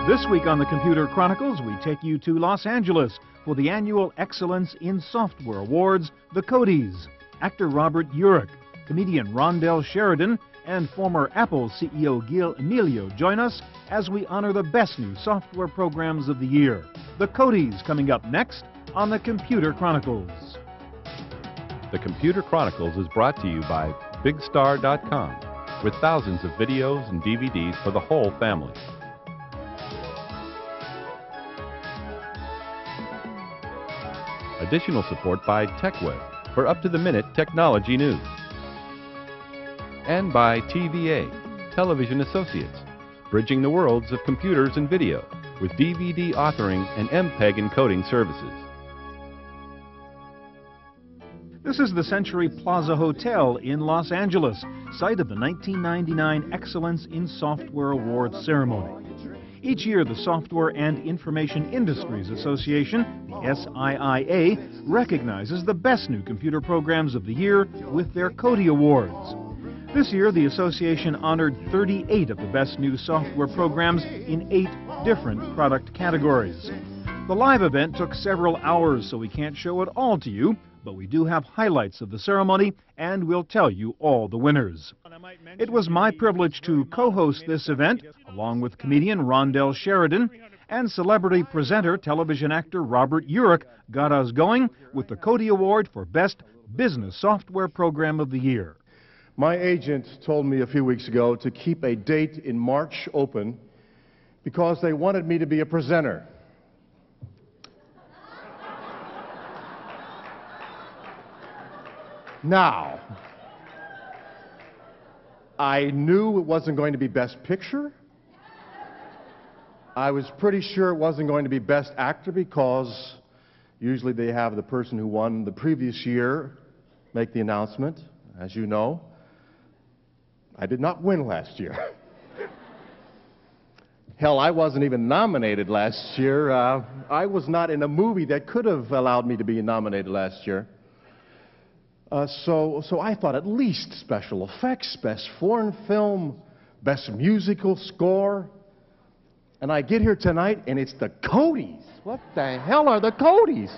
This week on the Computer Chronicles, we take you to Los Angeles for the annual Excellence in Software Awards, the CODIES. Actor Robert Urich, comedian Rondell Sheridan, and former Apple CEO Gil Amelio join us as we honor the best new software programs of the year. The CODIES coming up next on the Computer Chronicles. The Computer Chronicles is brought to you by BigStar.com, with thousands of videos and DVDs for the whole family. Additional support by TechWeb for up-to-the-minute technology news. And by TVA, Television Associates, bridging the worlds of computers and video with DVD authoring and MPEG encoding services. This is the Century Plaza Hotel in Los Angeles, site of the 1999 Excellence in Software Awards ceremony. Each year, the Software and Information Industries Association, the SIIA, recognizes the best new computer programs of the year with their CODIE Awards. This year, the association honored 38 of the best new software programs in 8 different product categories. The live event took several hours, so we can't show it all to you, but we do have highlights of the ceremony, and we'll tell you all the winners. It was my privilege to co-host this event, along with comedian Rondell Sheridan, and celebrity presenter, television actor Robert Urich got us going with the CODIE Award for Best Business Software Program of the Year. My agent told me a few weeks ago to keep a date in March open because they wanted me to be a presenter. Now, I knew it wasn't going to be Best Picture. I was pretty sure it wasn't going to be Best Actor because usually they have the person who won the previous year make the announcement, as you know. I did not win last year. Hell, I wasn't even nominated last year. I was not in a movie that could have allowed me to be nominated last year. So I thought at least special effects, best foreign film, best musical score. And I get here tonight and it's the CODIES. What the hell are the CODIES?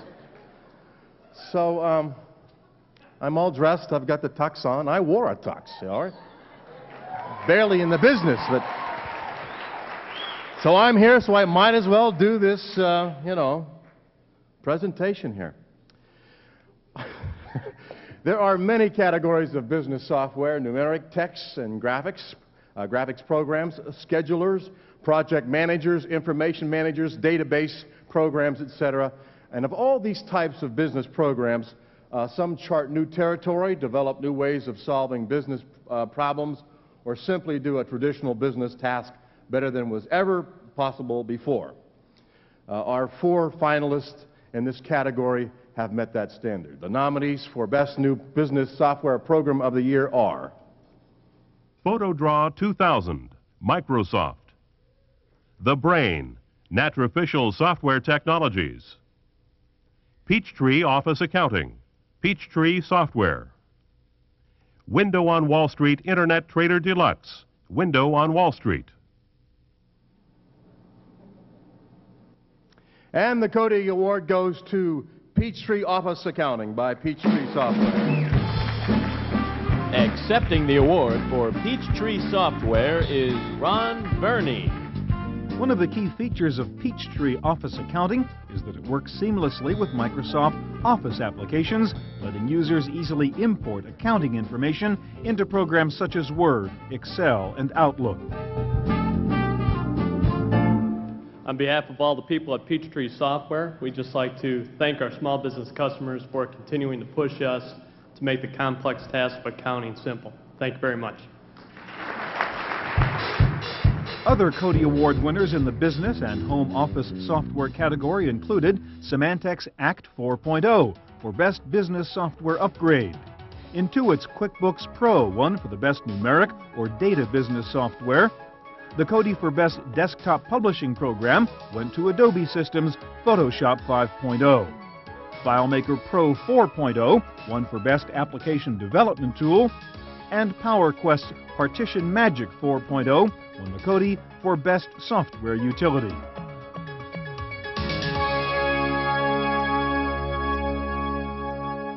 So I'm all dressed. I've got the tux on. I wore a tux, all right? Barely in the business, but so I'm here, so I might as well do this, presentation here. There are many categories of business software: numeric, text, and graphics, graphics programs, schedulers, project managers, information managers, database programs, etc. And of all these types of business programs, some chart new territory, develop new ways of solving business problems, or simply do a traditional business task better than was ever possible before. Our 4 finalists in this category have met that standard. The nominees for Best New Business Software Program of the Year are PhotoDraw 2000, Microsoft. The Brain, Naturofficial Software Technologies. Peachtree Office Accounting, Peachtree Software. Window on Wall Street Internet Trader Deluxe, Window on Wall Street. And the CODIE Award goes to Peachtree Office Accounting by Peachtree Software. Accepting the award for Peachtree Software is Ron Burney. One of the key features of Peachtree Office Accounting is that it works seamlessly with Microsoft Office applications, letting users easily import accounting information into programs such as Word, Excel, and Outlook. On behalf of all the people at Peachtree Software, we'd just like to thank our small business customers for continuing to push us to make the complex task of accounting simple. Thank you very much. Other CODIE Award winners in the business and home office software category included Symantec's Act 4.0 for Best Business Software Upgrade. Intuit's QuickBooks Pro won for the Best Numeric or Data Business Software. The CODIE for Best Desktop Publishing Program went to Adobe Systems Photoshop 5.0. FileMaker Pro 4.0 won for Best Application Development Tool. and PowerQuest's Partition Magic 4.0 won the CODIE for Best Software Utility.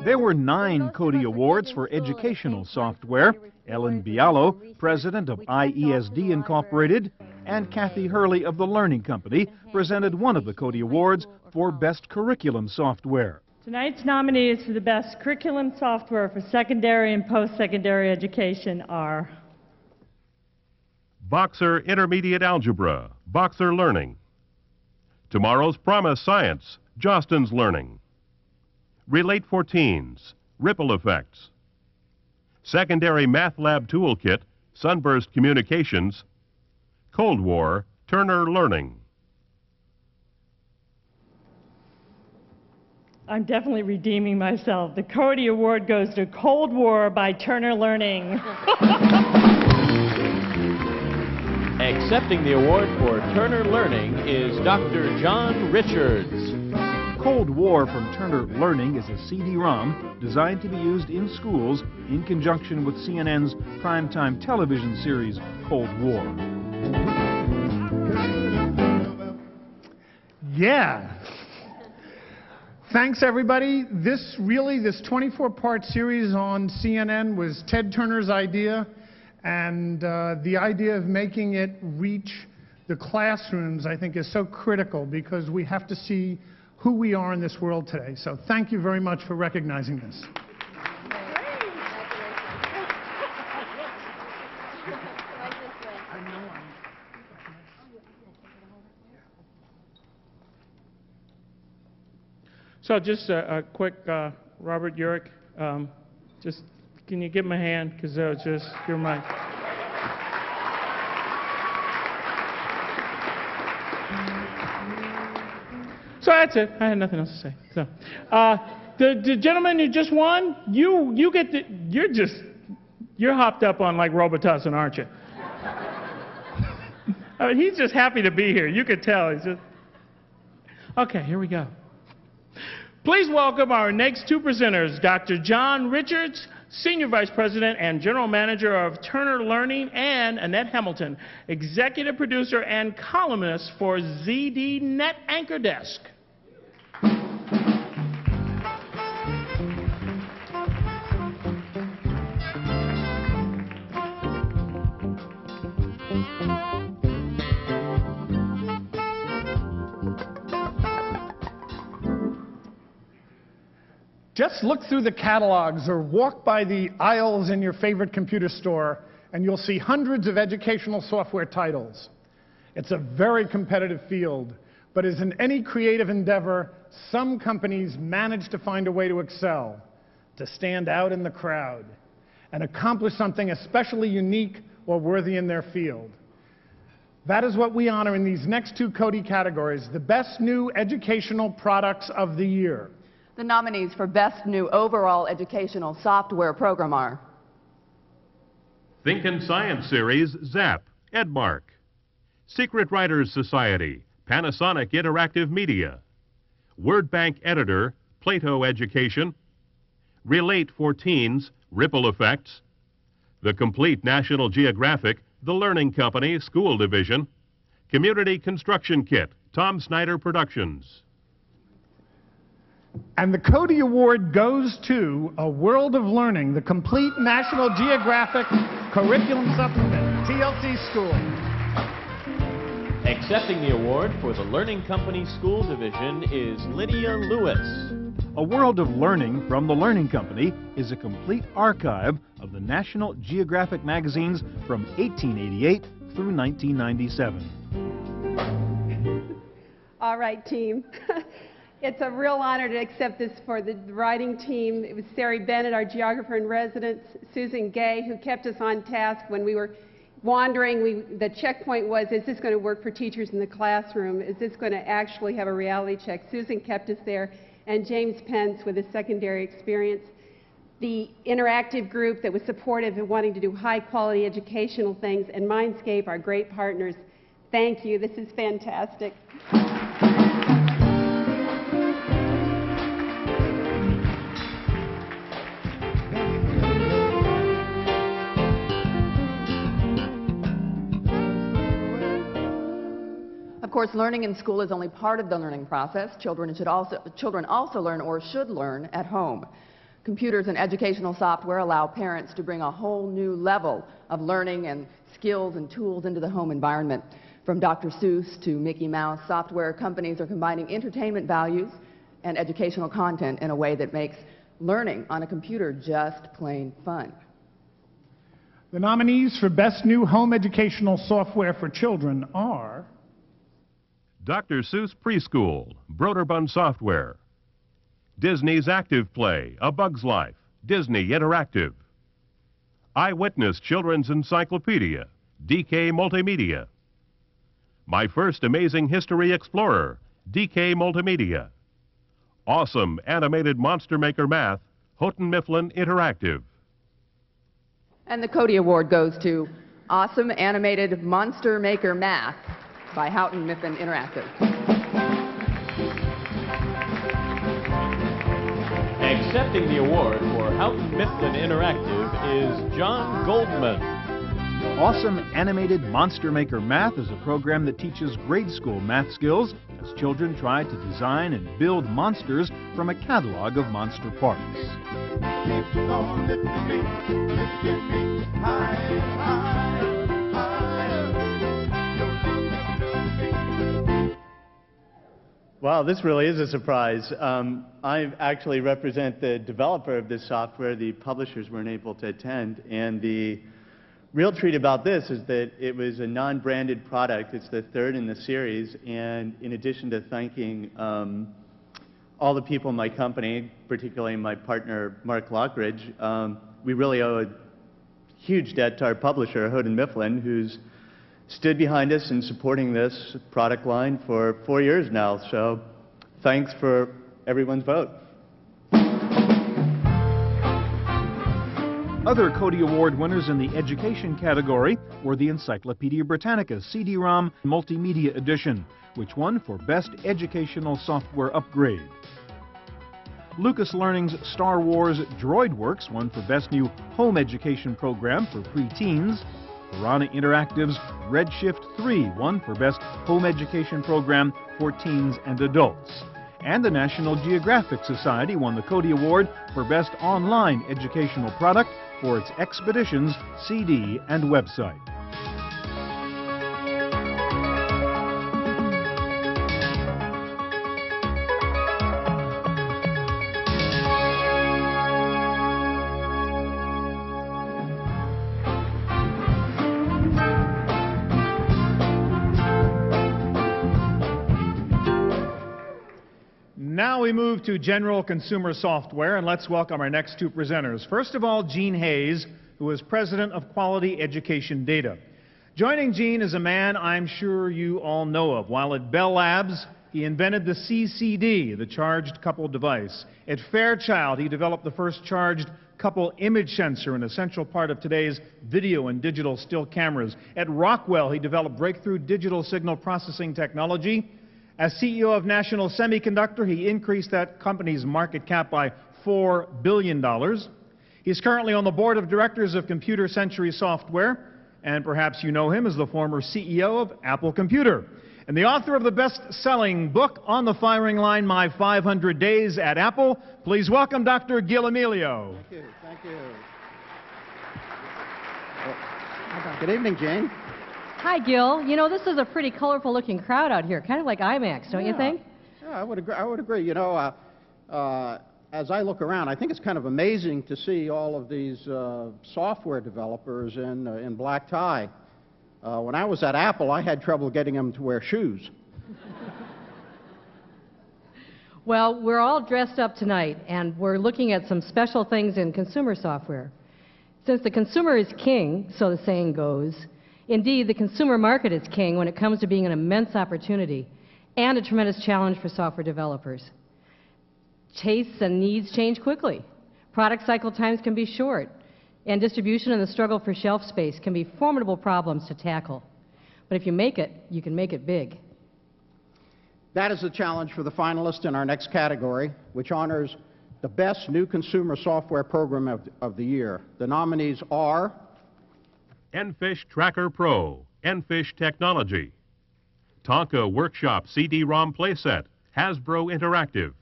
There were 9 CODIE awards for educational software. Ellen Bialo, president of IESD Incorporated, and Kathy Hurley of the Learning Company presented one of the CODIE awards for Best Curriculum Software. Tonight's nominees for the Best Curriculum Software for Secondary and Post-Secondary Education are Boxer Intermediate Algebra, Boxer Learning. Tomorrow's Promise Science, Jostens Learning. Relate for Teens, Ripple Effects. Secondary Math Lab Toolkit, Sunburst Communications. Cold War, Turner Learning. I'm definitely redeeming myself. The CODIE Award goes to Cold War by Turner Learning. Accepting the award for Turner Learning is Dr. John Richards. Cold War from Turner Learning is a CD-ROM designed to be used in schools in conjunction with CNN's primetime television series, Cold War. Yeah. Thanks, everybody. This 24-part series on CNN was Ted Turner's idea, and the idea of making it reach the classrooms, I think, is so critical because we have to see who we are in this world today. So thank you very much for recognizing this. So just a quick, Robert Urich, just can you give him a hand? Because just, you're my... So that's it. I had nothing else to say. So, the gentleman who just won, you get the, you're hopped up on like Robitussin, aren't you? I mean, he's just happy to be here. You could tell. He's just... Okay, here we go. Please welcome our next 2 presenters, Dr. John Richards, Senior Vice President and General Manager of Turner Learning, and Annette Hamilton, Executive Producer and columnist for ZDNet Anchor Desk. Just look through the catalogs or walk by the aisles in your favorite computer store and you'll see hundreds of educational software titles. It's a very competitive field, but as in any creative endeavor, some companies manage to find a way to excel, to stand out in the crowd, and accomplish something especially unique or worthy in their field. That is what we honor in these next 2 CODIE categories, the Best New Educational Products of the Year. The nominees for Best New Overall Educational Software Program are Think and Science Series, ZAP, Edmark. Secret Writers Society, Panasonic Interactive Media. Word Bank Editor, Plato Education. Relate for Teens, Ripple Effects. The Complete National Geographic, The Learning Company, School Division. Community Construction Kit, Tom Snyder Productions. And the CODIE Award goes to A World of Learning, the Complete National Geographic Curriculum Supplement, TLC School. Accepting the award for the Learning Company School Division is Lydia Lewis. A World of Learning from the Learning Company is a complete archive of the National Geographic magazines from 1888 through 1997. All right, team. It's a real honor to accept this for the writing team. It was Sari Bennett, our geographer in residence, Susan Gay, who kept us on task when we were wandering. The checkpoint was, is this going to work for teachers in the classroom? Is this going to actually have a reality check? Susan kept us there, and James Pence with his secondary experience. The interactive group that was supportive of wanting to do high-quality educational things, and Mindscape, our great partners. Thank you. This is fantastic. course, learning in school is only part of the learning process. Children also learn or should learn at home. Computers and educational software allow parents to bring a whole new level of learning and skills and tools into the home environment. From Dr. Seuss to Mickey Mouse, software companies are combining entertainment values and educational content in a way that makes learning on a computer just plain fun. The nominees for Best New Home Educational Software for Children are Dr. Seuss Preschool, Broderbund Software. Disney's Active Play, A Bug's Life, Disney Interactive. Eyewitness Children's Encyclopedia, DK Multimedia. My First Amazing History Explorer, DK Multimedia. Awesome Animated Monster Maker Math, Houghton Mifflin Interactive. And the Cody Award goes to Awesome Animated Monster Maker Math by Houghton Mifflin Interactive. Accepting the award for Houghton Mifflin Interactive is John Goldman. Awesome Animated Monster Maker Math is a program that teaches grade school math skills as children try to design and build monsters from a catalog of monster parts. Wow, this really is a surprise. I actually represent the developer of this software. The publishers weren't able to attend, and the real treat about this is that it was a non-branded product. It's the third in the series, and in addition to thanking all the people in my company, particularly my partner Mark Lockridge, we really owe a huge debt to our publisher, Houghton Mifflin, who's stood behind us in supporting this product line for 4 years now. So thanks for everyone's vote. Other Cody Award winners in the education category were the Encyclopedia Britannica CD-ROM Multimedia Edition, which won for Best Educational Software Upgrade. Lucas Learning's Star Wars DroidWorks won for Best New Home Education Program for Preteens. Piranha Interactive's Redshift 3 won for Best Home Education Program for Teens and Adults. And the National Geographic Society won the Cody Award for Best Online Educational Product for its Expeditions CD and website. Now we move to general consumer software, and let's welcome our next two presenters. First of all, Gene Hayes, who is president of Quality Education Data. Joining Gene is a man I'm sure you all know of. While at Bell Labs, he invented the CCD, the Charged Couple Device. At Fairchild, he developed the first charged couple image sensor, an essential part of today's video and digital still cameras. At Rockwell, he developed breakthrough digital signal processing technology. As CEO of National Semiconductor, he increased that company's market cap by $4 billion. He's currently on the board of directors of Computer Century Software, and perhaps you know him as the former CEO of Apple Computer, and the author of the best-selling book, On the Firing Line, My 500 Days at Apple. Please welcome Dr. Gil Amelio. Thank you. Thank you. Good evening, Jane. Hi, Gil. You know, this is a pretty colorful-looking crowd out here, kind of like IMAX, don't you think? Yeah, I would agree. You know, as I look around, I think it's kind of amazing to see all of these software developers in black tie. When I was at Apple, I had trouble getting them to wear shoes. Well, we're all dressed up tonight, and we're looking at some special things in consumer software. Since the consumer is king, so the saying goes, indeed, the consumer market is king when it comes to being an immense opportunity and a tremendous challenge for software developers. Tastes and needs change quickly. Product cycle times can be short, and distribution and the struggle for shelf space can be formidable problems to tackle. But if you make it, you can make it big. That is the challenge for the finalists in our next category, which honors the best new consumer software program of the year. The nominees are Enfish Tracker Pro, Enfish Technology. Tonka Workshop CD-ROM playset, Hasbro Interactive.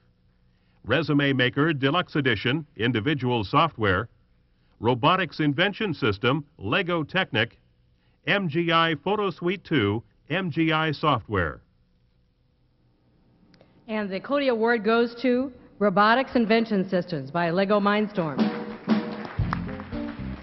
Resume Maker Deluxe Edition, individual software. Robotics Invention System, Lego Technic. MGI Photo Suite 2, MGI software. And the CODIE Award goes to Robotics Invention Systems by Lego Mindstorm.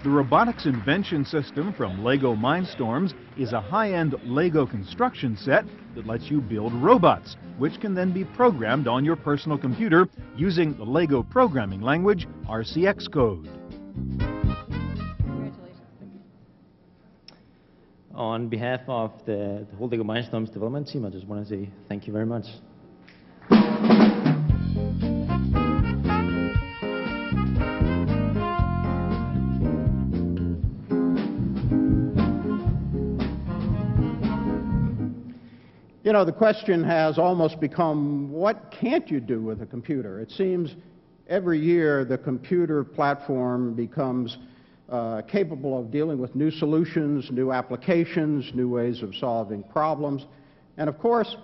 The Robotics Invention System from Lego Mindstorms is a high-end Lego construction set that lets you build robots, which can then be programmed on your personal computer using the Lego programming language RCX code. On behalf of the whole Lego Mindstorms development team, I just want to say thank you very much. You know, the question has almost become, what can't you do with a computer? It seems every year the computer platform becomes capable of dealing with new solutions, new applications, new ways of solving problems. And of course,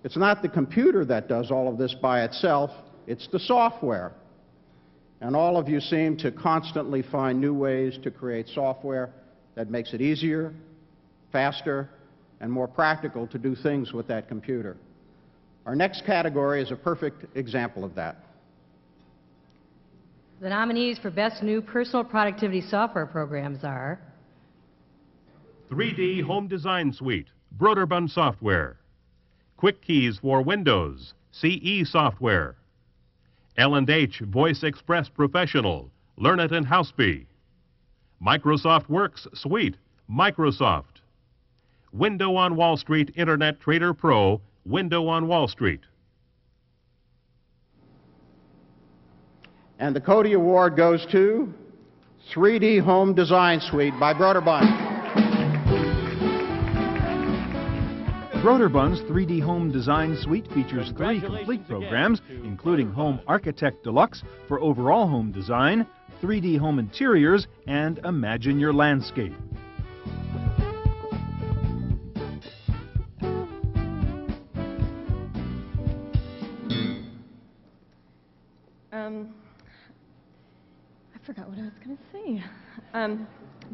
it's not the computer that does all of this by itself, it's the software. And all of you seem to constantly find new ways to create software that makes it easier, faster, and more practical to do things with that computer. Our next category is a perfect example of that. The nominees for Best New Personal Productivity Software Programs are 3D Home Design Suite, Broderbund software. Quick Keys for Windows, CE software. L&H Voice Express Professional, Learn It and Houseby. Microsoft Works Suite, Microsoft. Window on Wall Street Internet Trader Pro, Window on Wall Street. And the CODIE Award goes to 3D Home Design Suite by Broderbund. Broderbund's 3D Home Design Suite features 3 complete programs, including Home Architect Deluxe for overall home design, 3D home interiors, and Imagine Your Landscape. I forgot what I was going to say.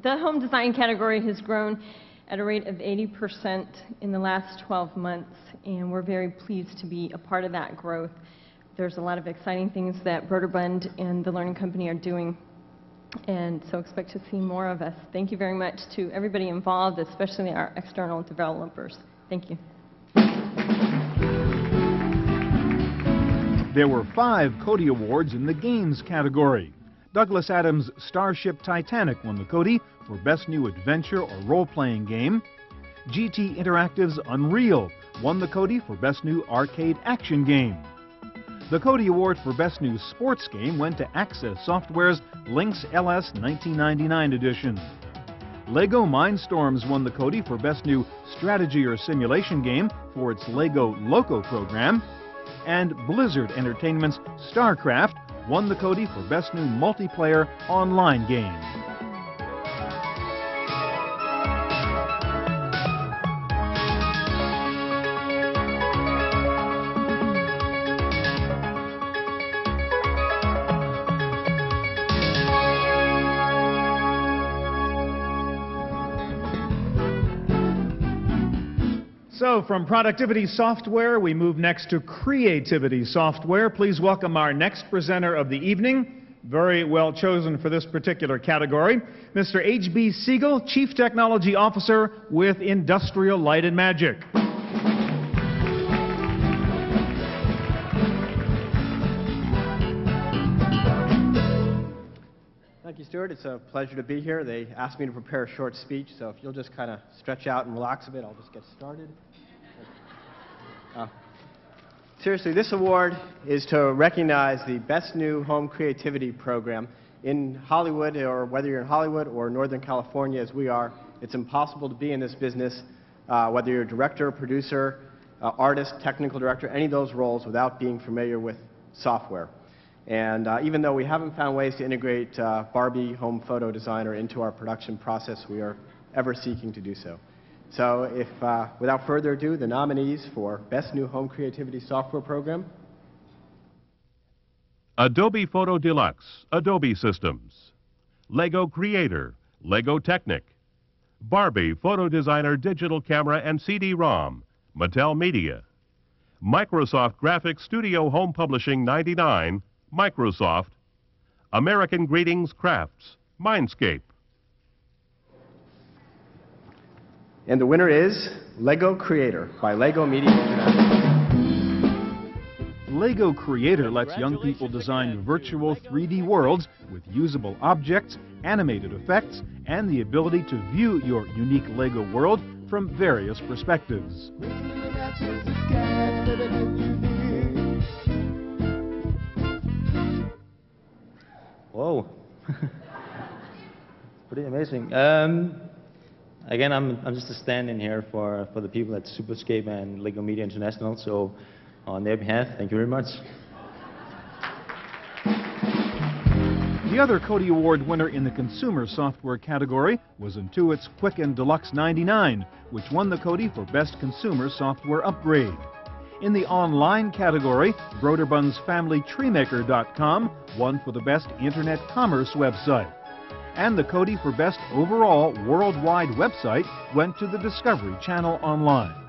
The home design category has grown at a rate of 80% in the last 12 months, and we're very pleased to be a part of that growth. There's a lot of exciting things that Broderbund and the Learning Company are doing, and so expect to see more of us. Thank you very much to everybody involved, especially our external developers. Thank you. There were 5 CODIE Awards in the Games category. Douglas Adams' Starship Titanic won the CODIE for Best New Adventure or Role-Playing Game. GT Interactive's Unreal won the CODIE for Best New Arcade Action Game. The CODIE Award for Best New Sports Game went to Access Software's Lynx LS 1999 edition. Lego Mindstorms won the CODIE for Best New Strategy or Simulation Game for its Lego Loco program. And Blizzard Entertainment's StarCraft won the CODIE for Best New Multiplayer Online Game. So from productivity software, we move next to creativity software. Please welcome our next presenter of the evening, very well chosen for this particular category, Mr. H.B. Siegel, Chief Technology Officer with Industrial Light and Magic. Thank you, Stuart. It's a pleasure to be here. They asked me to prepare a short speech, so if you'll just kind of stretch out and relax a bit, I'll just get started. Seriously, this award is to recognize the best new home creativity program in Hollywood, or whether you're in Hollywood or Northern California as we are. It's impossible to be in this business, whether you're a director, producer, artist, technical director, any of those roles without being familiar with software. And even though we haven't found ways to integrate Barbie Home Photo Designer into our production process, we are ever seeking to do so. So if, without further ado, the nominees for Best New Home Creativity Software Program. Adobe Photo Deluxe, Adobe Systems. Lego Creator, Lego Technic. Barbie Photo Designer Digital Camera and CD-ROM, Mattel Media. Microsoft Graphics Studio Home Publishing 99, Microsoft. American Greetings Crafts, Mindscape. And the winner is Lego Creator by Lego Media International. Lego Creator lets young people design virtual 3D worlds with usable objects, animated effects, and the ability to view your unique Lego world from various perspectives. Whoa. Pretty amazing. Again, I'm just a stand-in here for the people at Superscape and Lego Media International, so on their behalf, thank you very much. The other Codie Award winner in the consumer software category was Intuit's Quicken Deluxe 99, which won the Codie for Best Consumer Software Upgrade. In the online category, Broderbund's FamilyTreeMaker.com won for the Best Internet Commerce Website. And the Codie for Best Overall Worldwide Website went to the Discovery Channel Online.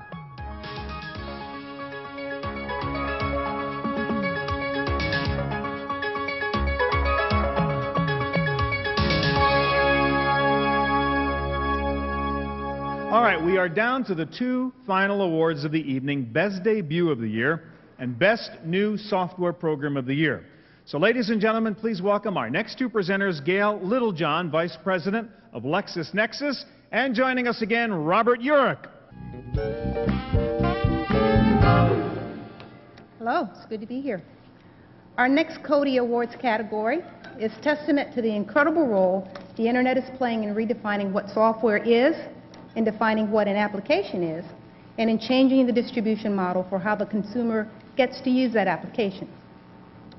All right, we are down to the two final awards of the evening, Best Debut of the Year and Best New Software Program of the Year. So ladies and gentlemen, please welcome our next two presenters, Gail Littlejohn, Vice President of LexisNexis, and joining us again, Robert Urich. Hello, it's good to be here. Our next Codie Awards category is testament to the incredible role the Internet is playing in redefining what software is, in defining what an application is, and in changing the distribution model for how the consumer gets to use that application.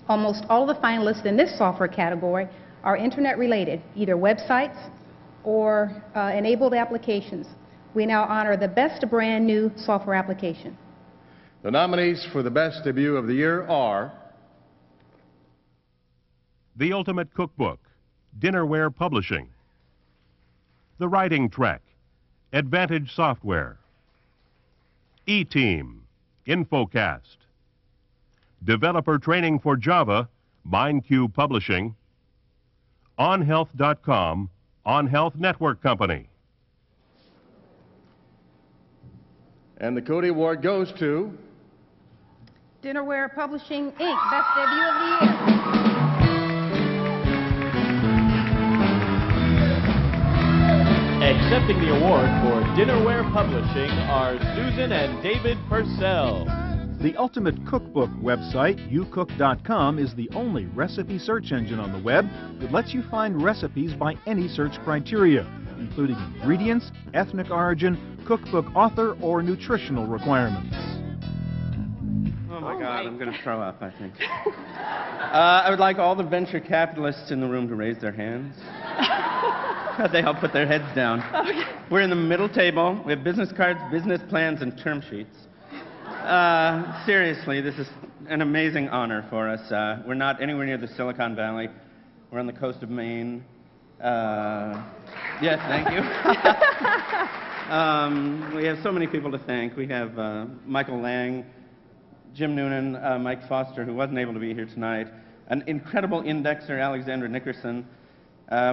Almost all the finalists in this software category are Internet-related, either websites or enabled applications. We now honor the best brand new software application. The nominees for the Best Debut of the Year are The Ultimate Cookbook, Dinnerware Publishing. The Writing Trek, Advantage Software. E-Team, Infocast. Developer Training for Java, MindCube Publishing. OnHealth.com, OnHealth Network Company. And the Codie Award goes to Dinnerware Publishing, Inc., Best Debut of the Year. Accepting the award for Dinnerware Publishing are Susan and David Purcell. The Ultimate Cookbook website, youcook.com, is the only recipe search engine on the web that lets you find recipes by any search criteria, including ingredients, ethnic origin, cookbook author, or nutritional requirements. Oh my God, I'm going to throw up, I think. I would like all the venture capitalists in the room to raise their hands. They all put their heads down. Okay. We're in the middle table. We have business cards, business plans, and term sheets. Seriously, this is an amazing honor for us. We're not anywhere near the Silicon Valley. We're on the coast of Maine. Yes, thank you. We have so many people to thank. We have Michael Lang, Jim Noonan, Mike Foster, who wasn't able to be here tonight, an incredible indexer, Alexandra Nickerson.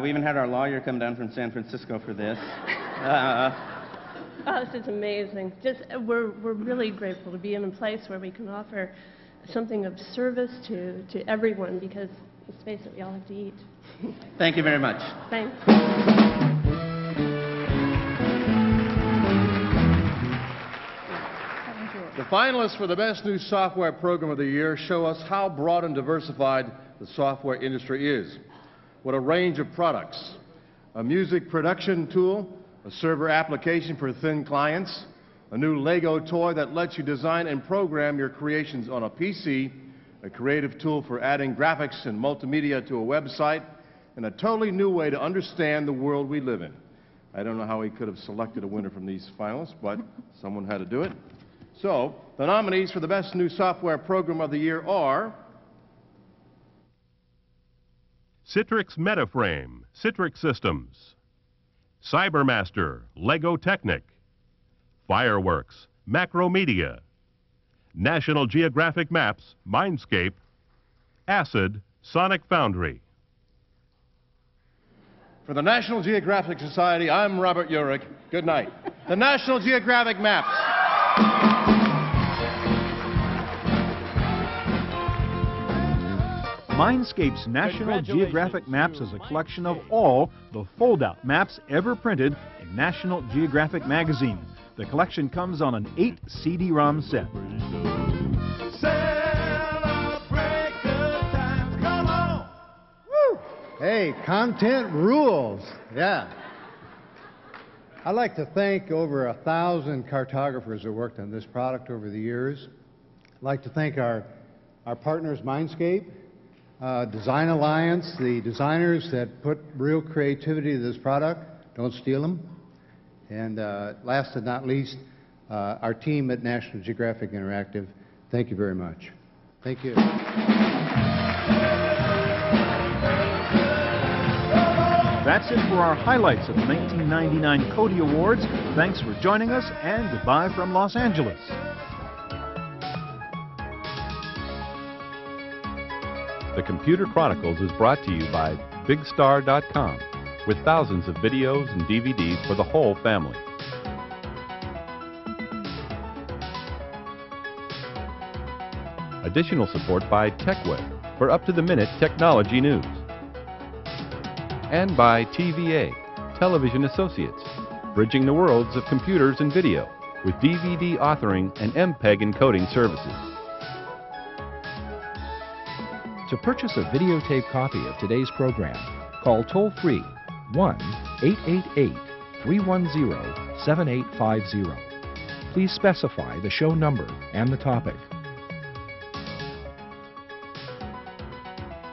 We even had our lawyer come down from San Francisco for this. Oh, this is amazing. We're really grateful to be in a place where we can offer something of service to everyone, because let's face it, we all have to eat. Thank you very much. Thanks. The finalists for the Best New Software Program of the Year show us how broad and diversified the software industry is. What a range of products. A music production tool, a server application for thin clients, a new Lego toy that lets you design and program your creations on a PC, a creative tool for adding graphics and multimedia to a website, and a totally new way to understand the world we live in. I don't know how he could have selected a winner from these finalists, but someone had to do it. So, the nominees for the Best New Software Program of the Year are Citrix MetaFrame, Citrix Systems. Cybermaster, Lego Technic. Fireworks, Macromedia. National Geographic Maps, Mindscape. Acid, Sonic Foundry. For the National Geographic Society, I'm Robert Urich. Good night. The National Geographic Maps. Mindscape's National Geographic Maps is a collection of all the fold-out maps ever printed in National Geographic magazine. The collection comes on an 8 CD-ROM set. Celebrate good times, come on! Woo! Hey, content rules. Yeah. I'd like to thank over 1,000 cartographers that worked on this product over the years. I'd like to thank our partners, Mindscape, Design Alliance, the designers that put real creativity to this product. Don't steal them. And last but not least, our team at National Geographic Interactive. Thank you very much. Thank you. That's it for our highlights of the 1999 CODIE Awards. Thanks for joining us, and goodbye from Los Angeles. The Computer Chronicles is brought to you by BigStar.com, with thousands of videos and DVDs for the whole family. Additional support by TechWeb for up-to-the-minute technology news. And by TVA, Television Associates, bridging the worlds of computers and video with DVD authoring and MPEG encoding services. To purchase a videotape copy of today's program, call toll-free 1-888-310-7850. Please specify the show number and the topic.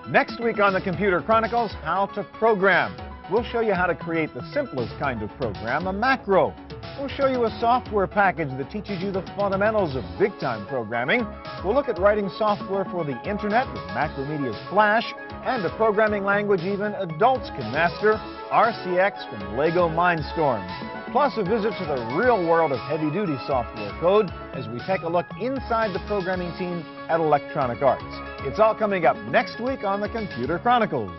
Next week on the Computer Chronicles, how to program. We'll show you how to create the simplest kind of program, a macro. We'll show you a software package that teaches you the fundamentals of big-time programming. We'll look at writing software for the Internet with Macromedia's Flash, and a programming language even adults can master, RCX from Lego Mindstorm. Plus a visit to the real world of heavy-duty software code as we take a look inside the programming team at Electronic Arts. It's all coming up next week on the Computer Chronicles.